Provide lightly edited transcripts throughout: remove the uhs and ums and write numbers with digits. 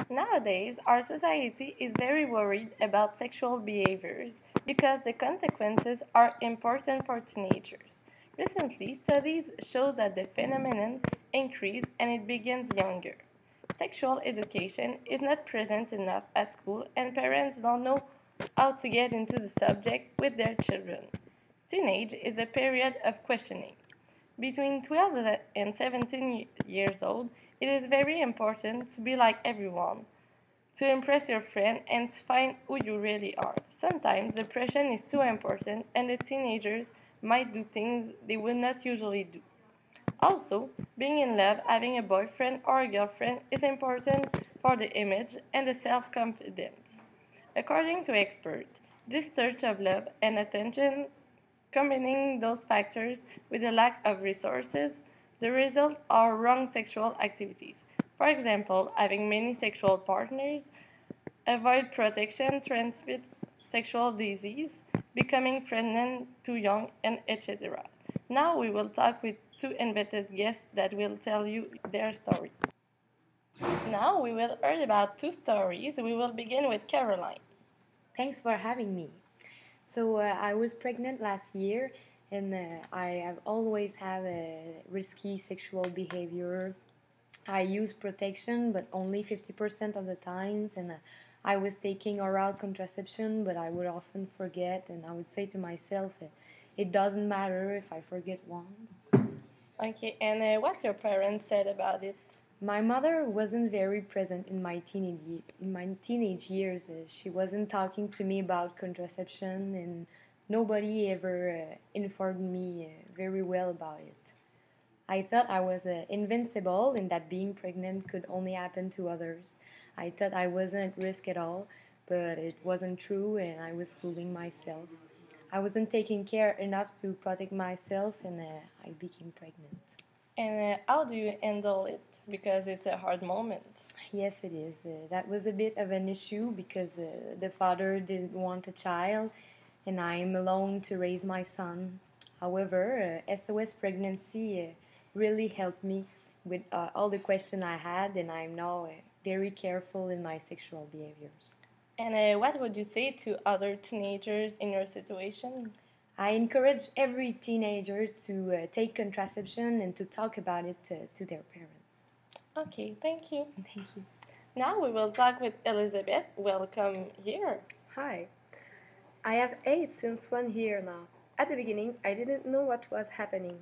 Nowadays, our society is very worried about sexual behaviors because the consequences are important for teenagers. Recently, studies show that the phenomenon increases and it begins younger. Sexual education is not present enough at school and parents don't know how to get into the subject with their children. Teenage is a period of questioning. Between 12 and 17 years old, it is very important to be like everyone, to impress your friend, and to find who you really are. Sometimes the pressure is too important, and the teenagers might do things they would not usually do. Also, being in love, having a boyfriend or a girlfriend is important for the image and the self confidence. According to experts, this search of love and attention, combining those factors with a lack of resources, the result are wrong sexual activities. For example, having many sexual partners, avoid protection, transmit sexual disease, becoming pregnant too young, and etc. Now we will talk with two invited guests that will tell you their story. Now we will hear about two stories. We will begin with Caroline. Thanks for having me. I was pregnant last year, and I have always had a risky sexual behavior. I use protection, but only 50% of the times, and I was taking oral contraception, but I would often forget, and I would say to myself, it doesn't matter if I forget once. Okay, and what your parents said about it? My mother wasn't very present in my teenage years. She wasn't talking to me about contraception, and nobody ever informed me very well about it. I thought I was invincible and that being pregnant could only happen to others. I thought I wasn't at risk at all, but it wasn't true, and I was fooling myself. I wasn't taking care enough to protect myself, and I became pregnant. And how do you handle it? Because it's a hard moment. Yes, it is. That was a bit of an issue because the father didn't want a child, and I'm alone to raise my son. However, SOS pregnancy really helped me with all the questions I had, and I'm now very careful in my sexual behaviors. And what would you say to other teenagers in your situation? I encourage every teenager to take contraception and to talk about it to their parents. Okay, thank you. Thank you. Now we will talk with Elizabeth. Welcome here. Hi. I have AIDS since 1 year now. At the beginning, I didn't know what was happening.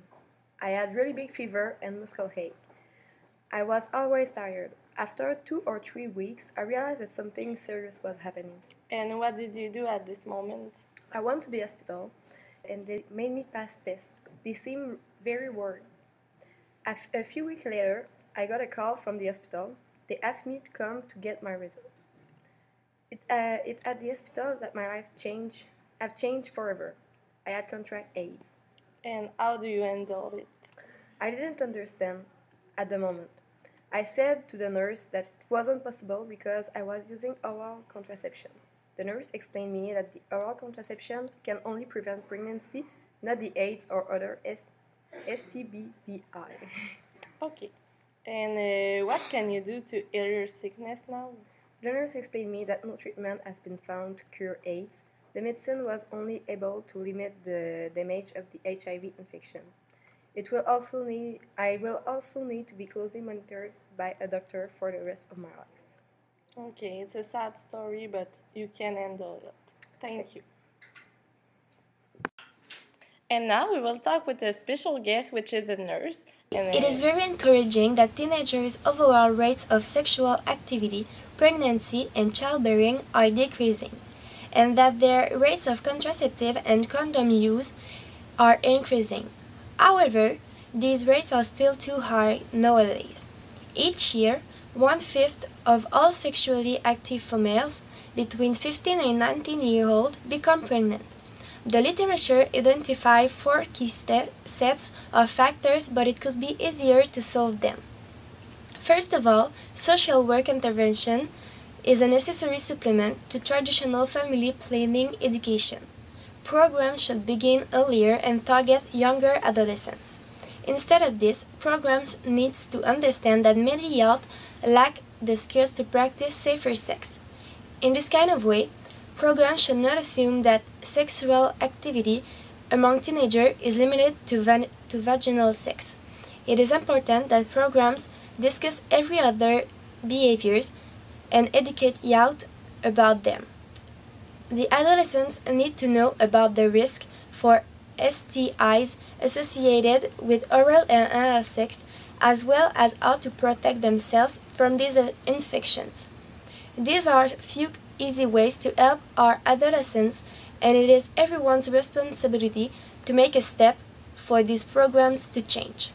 I had really big fever and muscle ache. I was always tired. After 2 or 3 weeks, I realized that something serious was happening. And what did you do at this moment? I went to the hospital and they made me pass tests. They seemed very worried. A few weeks later, I got a call from the hospital. They asked me to come to get my result. It at the hospital that my life have changed forever. I had contract AIDS. And how do you handle it? I didn't understand at the moment. I said to the nurse that it wasn't possible because I was using oral contraception. The nurse explained me that the oral contraception can only prevent pregnancy, not the AIDS or other STBBI. Okay. And what can you do to heal your sickness now? The nurse explained me that no treatment has been found to cure AIDS. The medicine was only able to limit the damage of the HIV infection. I will also need to be closely monitored by a doctor for the rest of my life. Okay, it's a sad story, but you can handle it. Thank you. And now we will talk with a special guest, which is a nurse. It is very encouraging that teenagers' overall rates of sexual activity, pregnancy, and childbearing are decreasing, and that their rates of contraceptive and condom use are increasing. However, these rates are still too high nowadays. Each year, 1/5 of all sexually active females between 15 and 19-year-old become pregnant. The literature identifies 4 key sets of factors, but it could be easier to solve them. First of all, social work intervention is a necessary supplement to traditional family planning education. Programs should begin earlier and target younger adolescents. Instead of this, programs need to understand that many youth lack the skills to practice safer sex. In this kind of way, programs should not assume that sexual activity among teenagers is limited to vaginal sex. It is important that programs discuss every other behaviors and educate youth about them. The adolescents need to know about the risk for STIs associated with oral and anal sex, as well as how to protect themselves from these infections. These are few easy ways to help our adolescents, and it is everyone's responsibility to make a step for these programs to change.